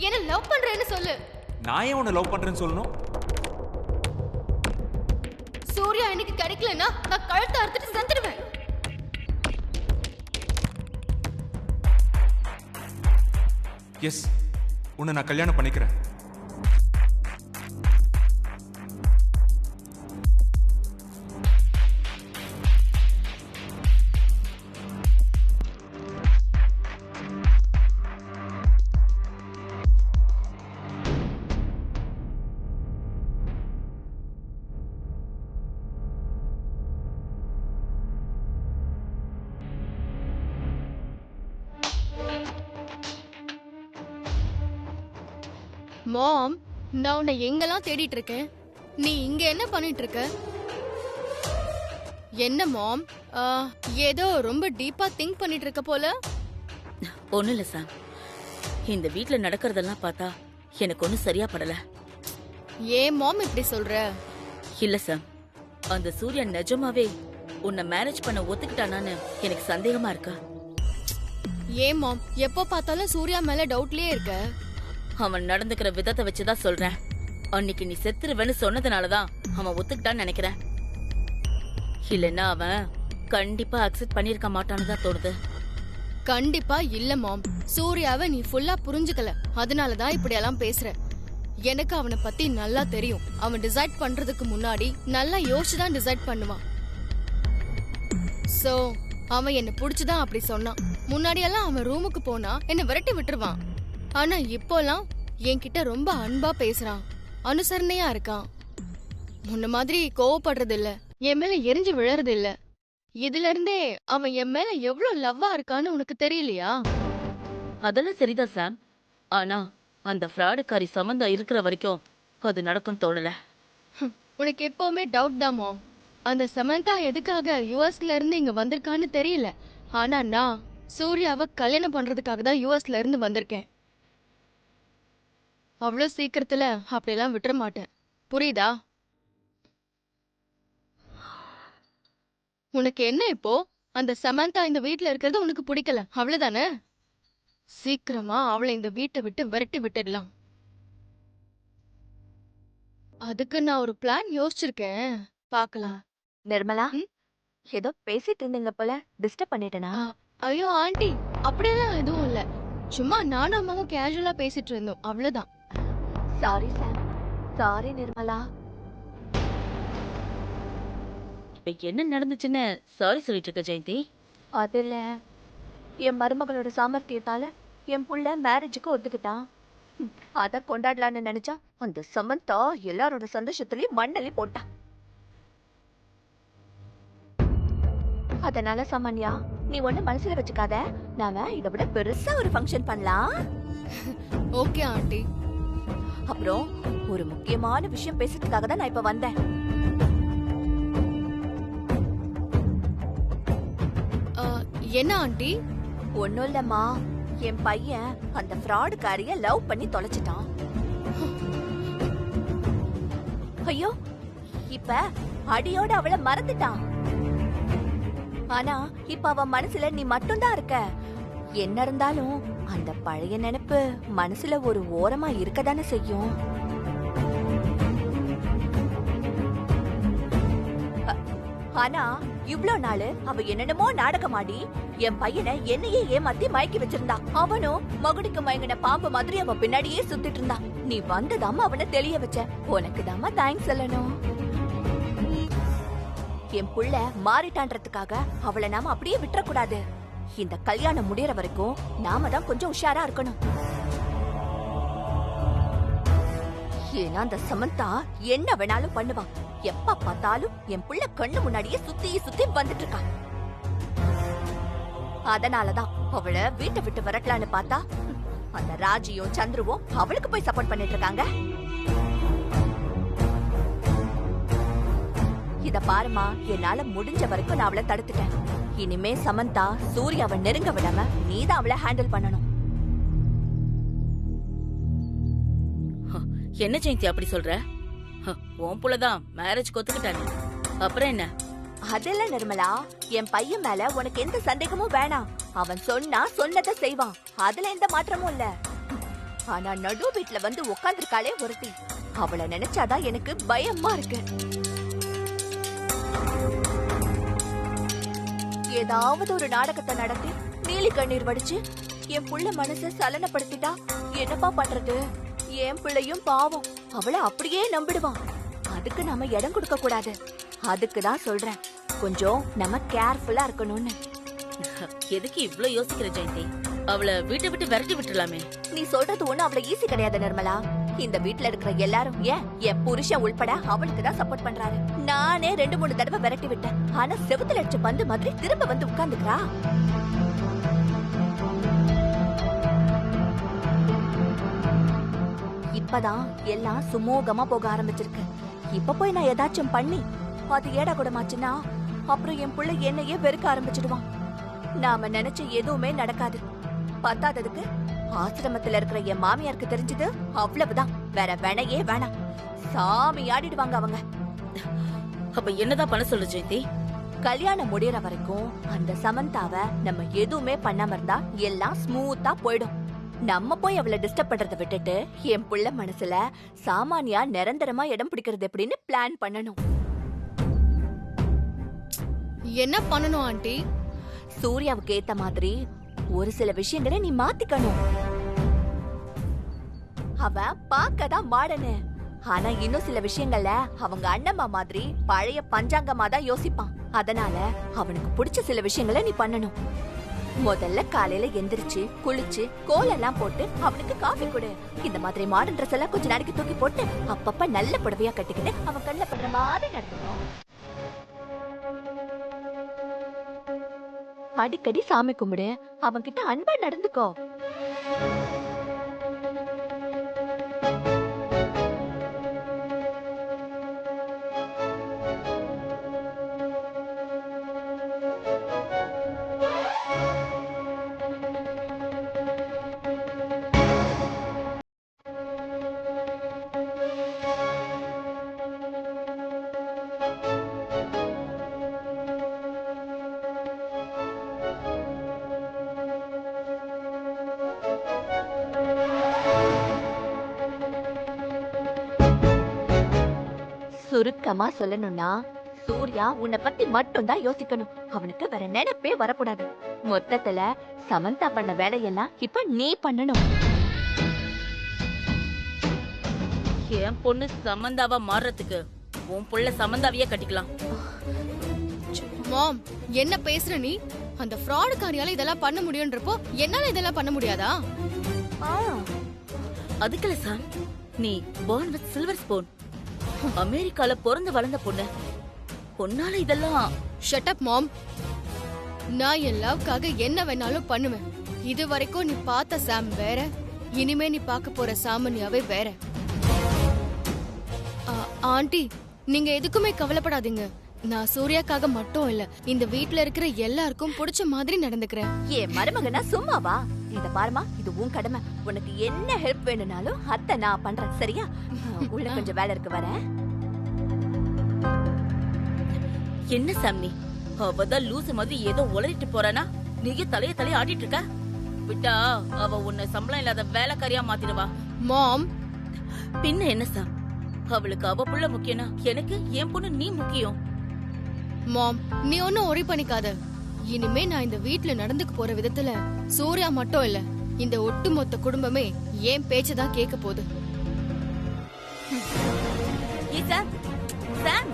என்ன லவ் பண்றேன்னு சொல்லு. நான் ஏன் உன்னை லவ் பண்றேன்னு சொல்லணும்? சூர்யா எனக்கு கிடைக்கலன்னா நான் கழுத்தை அறுத்துட்டு செத்துடுவேன். எஸ், உன்னை நான் கல்யாணம் பண்ணிக்கிறேன். மாம், நான் உன்னை எங்கெல்லாம் தேடிட்டு இருக்கேன். நீ இங்க என்ன பண்ணிட்டு இருக்க? என்ன மாம், ஏதோ ரொம்ப டீப்பா திங்க் பண்ணிட்டு இருக்க போல. ஒண்ணும் இல்ல சாம், இந்த வீட்ல நடக்கிறதெல்லாம் பார்த்தா எனக்கு ஒண்ணும் சரியா படல. ஏன் மாம் இப்படி சொல்ற? இல்ல சாம், அந்த சூரியன் நிஜமாவே உன்னை மேரேஜ் பண்ண ஒத்துக்கிட்டானான்னு எனக்கு சந்தேகமா இருக்கா. ஏன் மாம், எப்போ பார்த்தாலும் சூர்யா மேல டவுட்லயே இருக்க? அவன் நடந்துக்கிற விதத்தை வச்சுதான் சொல்றேன். அன்னைக்கு நீ செத்துருவேன்னு சொன்னதுனாலதான் அவன் ஒத்துக்கிட்டான்னு நினைக்கிறேன். இல்லன்னா அவன் கண்டிப்பா அக்செப்ட் பண்ணிருக்க மாட்டான்னு தான் தோணுது. கண்டிப்பா இல்ல மாம், சூர்யாவை நீ ஃபுல்லா புரிஞ்சுக்கல, அதனாலதான் இப்படி எல்லாம் பேசுற. எனக்கு அவனை பத்தி நல்லா தெரியும். அவன் டிசைட் பண்றதுக்கு முன்னாடி நல்லா யோசிச்சுதான் டிசைட் பண்ணுவான். சோ அவன் என்ன புடிச்சுதான் அப்படி சொன்னான். முன்னாடியெல்லாம் அவன் ரூமுக்கு போனா என்ன விரட்டி விட்டுருவான். ஆனா இப்போலாம் என்கிட்ட ரொம்ப அன்பா பேசுறான், அனுசரணையா இருக்கான். முன்ன மாதிரி கோவப்படுறது இல்ல, என் மேல எரிஞ்சு விழறது இல்ல. இதுல இருந்தே அவன் என் மேல எவ்வளவு லவ்வா இருக்கான்னு உனக்கு தெரியலையா? அதெல்லாம் சரிதான் சாம், ஆனா அந்த ஃப்ராடுக்காரி சம்பந்தம் இருக்கிற வரைக்கும் அது நடக்கும் தோணல. உனக்கு எப்பவுமே டவுட் தாமோ. அந்த சமந்தா எதுக்காக யுஎஸ்ல இருந்து இங்க வந்திருக்கான்னு தெரியல. ஆனா நான் சூர்யாவை கல்யாணம் பண்றதுக்காக தான் யுஎஸ்ல இருந்து வந்திருக்கேன். அவ்வளவு சீக்கிரத்துல அப்படியெல்லாம் விட்டுற மாட்டேன், புரியுதா? உனக்கு என்ன இப்போ? அந்த சமந்தா இந்த வீட்ல இருக்கிறது உனக்கு பிடிக்கல, அவ்வளவுதானே? சீக்கிரமா அவளை இந்த வீட்டை விட்டு விரட்டி விட்டுடலாம். அதுக்கு நான் ஒரு பிளான் யோசிச்சிருக்கேன், பார்க்கலாம். நிர்மலா, ஏதோ பேசிட்டு இருந்தீங்க போல, டிஸ்டர்ப் பண்ணிட்டேனா? ஐயோ ஆண்டி, அப்படியெல்லாம் எதுவும் இல்ல. சும்மா நானும் அம்மாவும் கேஷுவலா பேசிட்டு இருந்தோம், அவ்வளவுதான். சாரி சாம், சாரி நிர்மலா. இப்ப என்ன நடந்துச்சுன்னு சாரி சொல்லிட்டு இருக்க ஜெயந்தி? அதுல என் மருமகளோட சாமர்த்தியத்தால என் புள்ள மேரேஜுக்கு ஒத்துக்கிட்டான். அத கொண்டாடலான்னு நினைச்சா அந்த சமந்தா எல்லாரோட சந்தோஷத்துலயும் மண்ணலி போட்டான். அதனால சாமான்யா, நீ ஒண்ணு மனசுல வச்சுக்காத. நாம இதை விட பெருசா ஒரு ஃபங்க்ஷன் பண்ணலாம். Okay aunty. அப்புறம் ஒரு முக்கியமான விஷயம் பேசுறதுக்காக தான் நான் இப்ப வந்தேன். என்ன ஆண்டி? ஒண்ணும் இல்லம்மா, என் பையன் அந்த ஃப்ராடுக்காரிய லவ் பண்ணி தொலைச்சிட்டான். ஐயோ, இப்ப அடியோட அவளை மறந்துட்டான். ஆனா இப்ப அவ மனசுல நீ மட்டும்தான் இருக்க. என்ன இருந்தாலும் அந்த பழைய நினைப்பு மனசுல ஒரு ஓரமா இருக்கதானே செய்யும். ஆனா இவ்ளோ நாளு அவ என்னென்னமோ நாடகமாடி என் பையனை என்னையே ஏமாத்தி மயக்கி வச்சிருந்தா. அவனும் மகுடிக்கு மயங்கின பாம்பு மாதிரி அவன் பின்னாடியே சுத்திட்டு இருந்தான். நீ வந்ததாம அவனை தெளிய வச்ச. உனக்கு தாமா தேங்க்ஸ் சொல்லணும். என் புள்ள மாறிட்டான்றதுக்காக அவளை நாம அப்படியே விட்டுறக்கூடாது. இந்த கல்யாணம் முடியற வரைக்கும் நாம தான் கொஞ்சம் உஷாரா இருக்கணும். ஏன்னா அந்த சமந்தா என்ன வேணாலும் பண்ணுவான். எப்ப பார்த்தாலும் என் புள்ள கண்ணு முன்னாடியே சுத்தி சுத்தி வந்துட்டு இருக்கான். அதனாலதான் அவளை வீட்டை விட்டு விரட்டலான்னு பார்த்தா அந்த ராஜியும் சந்துருவும் அவளுக்கு போய் சப்போர்ட் பண்ணிட்டு இருக்காங்க. இத பாருமா, என்னால முடிஞ்ச வரைக்கும் நான் அவளை தடுத்துட்டேன். இனிமே சமந்தா சூர்யாவை நெருங்க விடாம நீதான் அவளை ஹேண்டில் பண்ணணும். என்ன ஜெயந்தி அப்படி சொல்ற? உன் புள்ளதான் மேரேஜ் ஒத்துக்கிட்டானே, அப்புறம் என்ன? அதெல்லாம் நிர்மலா, என் பையன் மேல உனக்கு எந்த சந்தேகமும் வேணாம். அவன் சொன்னா சொன்னதை செய்வான். அதுல எந்த மாற்றமும் இல்ல. ஆனா நடு வீட்ல வந்து உட்கார்ந்திருக்காளே ஒருத்தி, அவளை நினைச்சாதான் எனக்கு பயமா இருக்கு. ஏதாவது ஒரு நாடகத்தை நடத்தி நீலி கண்ணீர் வடிச்சு என் புள்ள மனச சலனப்படுத்திட்டா என்னப்பா பண்றது? என் பிள்ளையும் பாவம், அவளை அப்படியே நம்பிடுவான். அதுக்கு நாம இடம் கொடுக்க கூடாது. அதுக்குதான் சொல்றேன், கொஞ்சம் நம்ம கேர்ஃபுல்லா இருக்கணும்னு. எதுக்கு இவ்ளோ யோசிக்கிற ஜெயந்தி? அவளை வீட்டை விட்டு விரட்டி விட்டுலாமே. நீ சொல்றது ஒண்ணு அவ்வளவு ஈஸி கிடையாது நிர்மலா. இந்த வீட்ல இருக்கிற எல்லாரும், ஏன் என் புருஷன் உள்பட அவளுக்கு தான் சப்போர்ட் பண்றாரு. நானே 2-3 தடவை விரட்டி விட்டேன். ஆனா செவுத்துல அடிச்ச பந்து மாதிரி திரும்ப வந்து உட்கார்ந்துக்கிறா. இப்பதான் எல்லாம் சுமூகமா போக ஆரம்பிச்சிருக்கு. இப்ப போய் நான் ஏதாச்சும் பண்ணி அது ஏடா கூடமாச்சுன்னா அப்புறம் என் பிள்ளை என்னையே வெறுக்க ஆரம்பிச்சிடுவான். நாம நினைச்ச எதுவுமே நடக்காது. பத்தாததுக்கு ஆசிரமத்துல இருக்கிற என் மாமியாருக்கு தெரிஞ்சது அவ்வளவுதான். வேற வேணையே வேணாம். சாமி ஆடிடுவாங்க அவங்க. அப்ப என்னதான் பண்ண சொல்லு ஜெயந்தி? கல்யாணம் முடியற வரைக்கும் அந்த சமந்தாவை நம்ம எதுவுமே பண்ணாம இருந்தா எல்லாம் ஸ்மூத்தா போயிடும். நம்ம போய் அவளை டிஸ்டர்ப் பண்றதை விட்டுட்டு என் புள்ள மனசுல சாமானியா நிரந்தரமா இடம் பிடிக்கிறது எப்படின்னு பிளான் பண்ணணும். என்ன பண்ணணும் ஆண்டி? சூர்யாவுக்கு ஏத்த மாதிரி ஒரு சில விஷயங்களை நீ மாத்திக்கணும். அவன் பார்க்கதான் மாடனு, ஆனா இன்னும் சில விஷயங்கள்ல அவங்க அண்ணம்மா மாதிரி பழைய பஞ்சாங்கமா தான் யோசிப்பான். அதனால அவனுக்கு பிடிச்ச சில விஷயங்களை நீ பண்ணணும். முதல்ல காலையில எந்திரிச்சு குளிச்சு கோலெல்லாம் போட்டு அவனுக்கு காஃபி கொடு. இந்த மாதிரி மாடர்ன் ட்ரெஸ் எல்லாம் கொஞ்ச நாளைக்கு தூக்கி போட்டு அப்பப்ப நல்ல புடவையா கட்டிக்கிட்டு அவன் கண்ணுல பண்ற மாதிரி நடக்கணும். அடிக்கடி சாமி கும்பிடு. அவன்கிட்ட அன்பா நடந்துக்கோ. சுருக்கமா சொல்லணும்னா சூர்யா உன்னை பத்தி மட்டும் தான் யோசிக்கணும். அவனுக்கு வேற நினைப்பே வரக்கூடாது. மொத்தத்துல சமந்தா பண்ண வேலையெல்லாம் இப்ப நீ பண்ணணும். என் பொண்ணு சமந்தாவா மாறுறதுக்கு உன் புள்ள சமந்தாவையே கட்டிக்கலாம். மாம், என்ன பேசுற நீ? அந்த ஃப்ராட் காரியால இதெல்லாம் பண்ண முடியும்ன்றப்போ என்னால இதெல்லாம் பண்ண முடியாதா? அதுக்குல சார், நீ born with silver spoon. அமெரிக்கால பிறந்து வளர்ந்த பொண்ணு, பொண்ணால இதெல்லாம். ஷட் அப் மாம். நான் என் லவ்க்காக என்ன வேணாலும் பண்ணுவேன். இது வரைக்கும் நீ பார்த்த சாம் வேற, இனிமே நீ பார்க்க போற சாமானியாவே வேற. ஆண்டி, நீங்க எதுக்குமே கவலைப்படாதீங்க. நான் சூர்யாக்காக மட்டும் இல்ல, இந்த வீட்ல இருக்கிற எல்லாருக்கும் பிடிச்ச மாதிரி நடந்துக்கிறேன். ஏன் மருமகனா சும்மாவா? இத பாருமா, இது உன் கடமை. உனக்கு என்ன ஹெல்ப் வேணும்னாலும் அத்தை நான் பண்றேன், சரியா? உள்ள கொஞ்சம் வேலை இருக்கு, வரேன். என்ன சாமி, அவதான் லூசு மாதிரி ஏதோ உளறிட்டு போறானா? நீங்க தலைய ஆடிட்டு இருக்க. விட்டா அவ உன்னை சம்பளம் இல்லாத வேலைக்காரியா மாத்திடுவா. மாம், பின்ன என்ன சாம், அவளுக்கு அவ புள்ள முக்கியம்னா எனக்கு என் பொண்ணு நீ முக்கியம். மாம், நீ ஒன்னும் ஒரி பண்ணிக்காத. இனிமே நான் இந்த வீட்ல நடந்துக்க போற விதத்துல சூர்யா மட்டும் இல்ல, இந்த ஒட்டுமொத்த குடும்பமே ஏன் பேச்சதான் கேட்க போகுது. சாம், சாம்,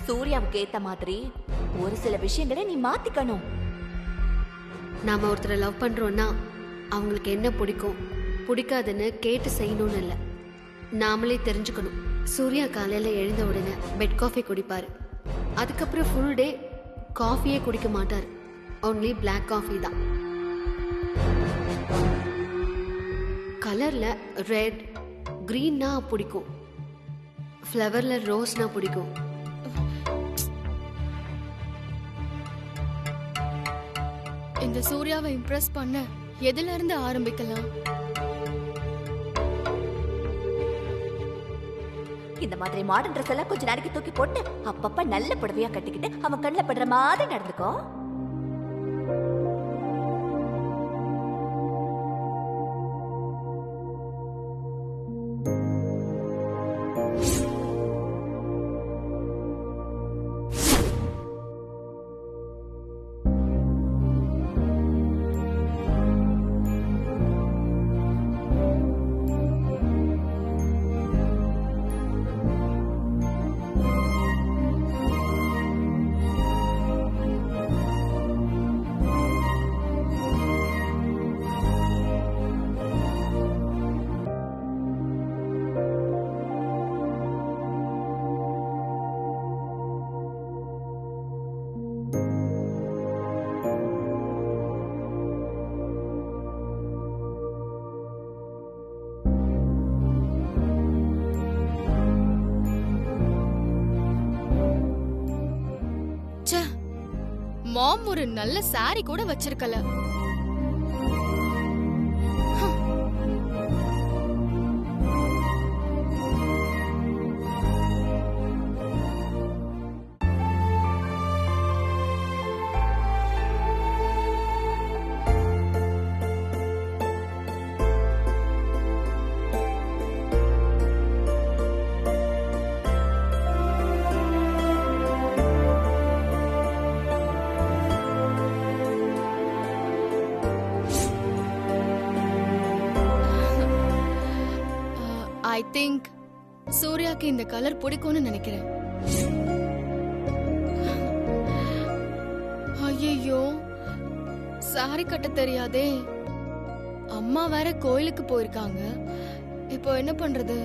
சூர்யாவுக்கு ஏத்த மாதிரி ஒரு சில விஷயங்களை நீ மாத்திக்கணும். நாம ஒருத்தரை லவ் பண்றோம்னா அவங்களுக்கு என்ன பிடிக்கும் பிடிக்காதுன்னு கேட்டு செய்யணும்னு இல்லை, நாமளே தெரிஞ்சுக்கணும். சூர்யா காலையில எழுந்த உடனே பெட் காஃபி குடிப்பாரு. அதுக்கப்புறம் ஃபுல் டே காஃபியே குடிக்க மாட்டார், ஒன்லி பிளாக் காஃபி தான். கலர்ல ரெட் கிரீன்னா பிடிக்கும், ஃப்ளவர்ல ரோஸ்னா பிடிக்கும். இந்த சூர்யாவை இம்ப்ரெஸ் பண்ண எதுல இருந்து ஆரம்பிக்கலாம்? இந்த மாதிரி மாடர்ன் ட்ரெஸ் எல்லாம் கொஞ்ச நாளைக்கு தூக்கி போட்டு அப்பப்ப நல்ல புடவையா கட்டிக்கிட்டு அவன் கண்ணில் படுற மாதிரி நடந்துக்கோ. மாம் ஒரு நல்ல சாரி கூட வச்சிருக்கல. ஐ திங்க் சூர்யாக்கு இந்த கலர் பிடிக்கும்னு நினைக்கிறேன். ஐயோ, சாரி கட்ட தெரியாதே. அம்மா வேற கோயிலுக்கு போயிருக்காங்க. இப்போ என்ன பண்றது?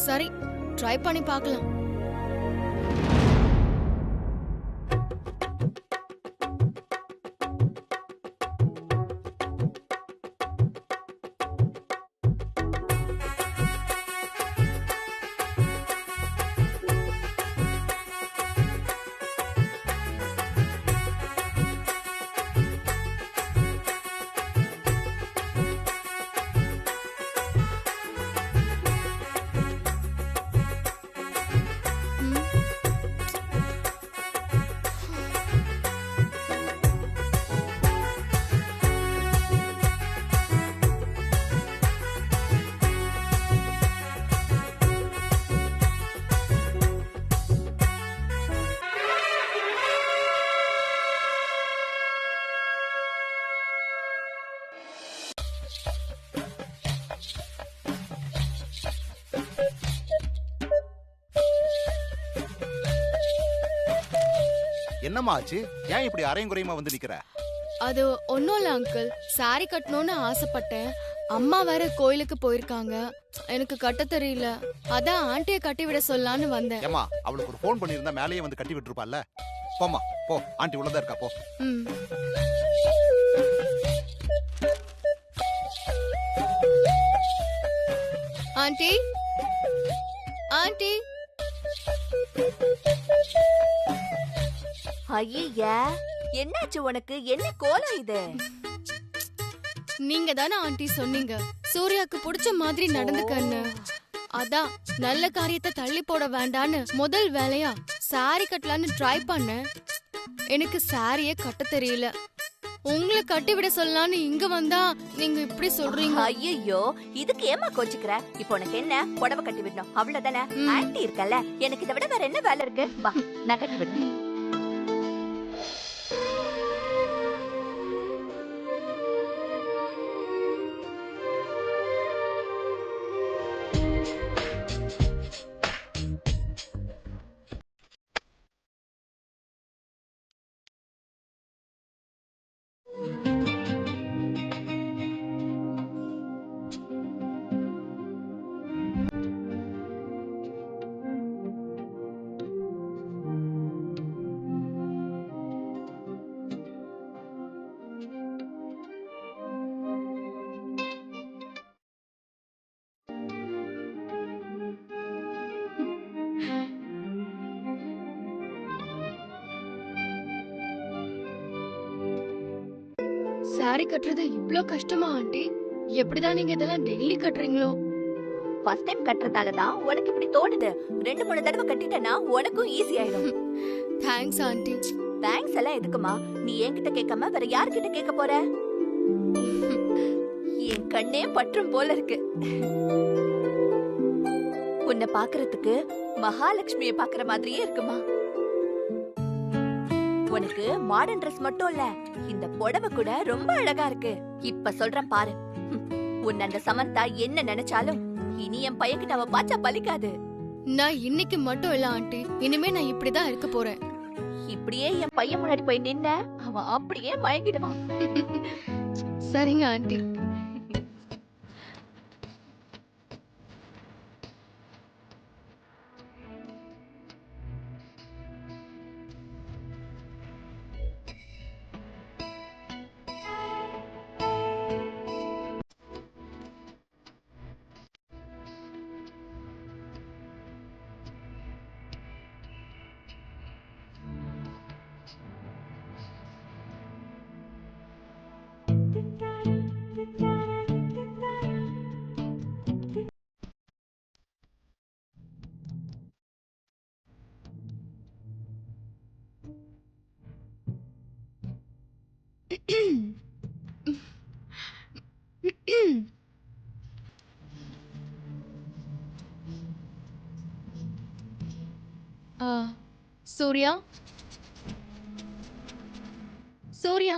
சரி, ட்ரை பண்ணி பார்க்கலாம். என்னம்மா ஆச்சு? ஏன் இப்படி அரையும் குறையுமா வந்து நிக்கிற? அது ஒன்னும் இல்ல அங்கிள், சாரி கட்டணும்னு ஆசைப்பட்டேன். அம்மா வேற கோயிலுக்கு போயிருக்காங்க, எனக்கு கட்ட தெரியல. அதான் ஆண்டிய கட்டி விட சொல்லலான்னு வந்தேன். ஏமா, அவளுக்கு ஒரு ஃபோன் பண்ணிருந்தா மேலேயே வந்து கட்டி விட்டுருப்பாள்ல. போம்மா போ, ஆண்டி உள்ளதா இருக்கா போ. Aunty, aunty. ஐயா, என்னாச்சு உனக்கு? என்ன கோலம் இது? நீங்க தானே ஆண்டி சொன்னீங்க சூர்யாக்கு பிடிச்ச மாதிரி நடந்துக்கன்னு. அதான் நல்ல காரியத்தை தள்ளி போட வேண்டான்னு முதல் வேலையா சாரி கட்டலான்னு ட்ரை பண்ணேன். எனக்கு சாரியே கட்ட தெரியல. உங்களை கட்டி விட சொல்லலான்னு இங்க வந்தா நீங்க இப்படி சொல்றீங்க. ஐயோ, இதுக்கு ஏமா கோச்சுக்கிற? இப்போ உனக்கு என்ன, புடவை கட்டி விடணும் அவ்வளவுதானே? ஆண்டி இருக்கல, எனக்கு இதை விட வேற என்ன வேலை இருக்கு? வா, நான் கட்டி விடுறேன். சாரி கட்டுறது இவ்ளோ கஷ்டமா ஆண்டி? எப்படிதான் நீங்க இதெல்லாம் டெய்லி கட்டுறீங்களோ? ஃபர்ஸ்ட் டைம் கட்டுறதால தான் உனக்கு இப்படி தோணுது. 2-3 தடவை கட்டிட்டனா உனக்கும் ஈஸி ஆயிடும். Thanks aunty. தேங்க்ஸ் எல்லாம் எதுக்குமா? நீ என்கிட்ட கேட்காம வேற யார்கிட்ட கேட்க போற? என் கண்ணே பற்றும் போல இருக்கு. உன்னை பாக்குறதுக்கு மகாலட்சுமியை பாக்குற மாதிரியே இருக்குமா? உனக்கு மாடர்ன் ட்ரெஸ் மட்டும் இல்ல, இந்த புடவை கூட ரொம்ப அழகா இருக்கு. இப்ப சொல்றேன் பாரு. உன்னை அந்த சமந்தா என்ன நினைச்சாலும் இனி என் பையன்கிட்ட அவ பாச்சா பலிக்காது. நான் இன்னைக்கு மட்டும் இல்ல ஆண்டி, இனிமே நான் இப்படிதான் இருக்க போறேன். இப்படியே என் பையன் முன்னாடி போய் நின்ன அவன் அப்படியே மயங்கிடுவான். சரிங்க ஆண்டி. சூர்யா, சூர்யா.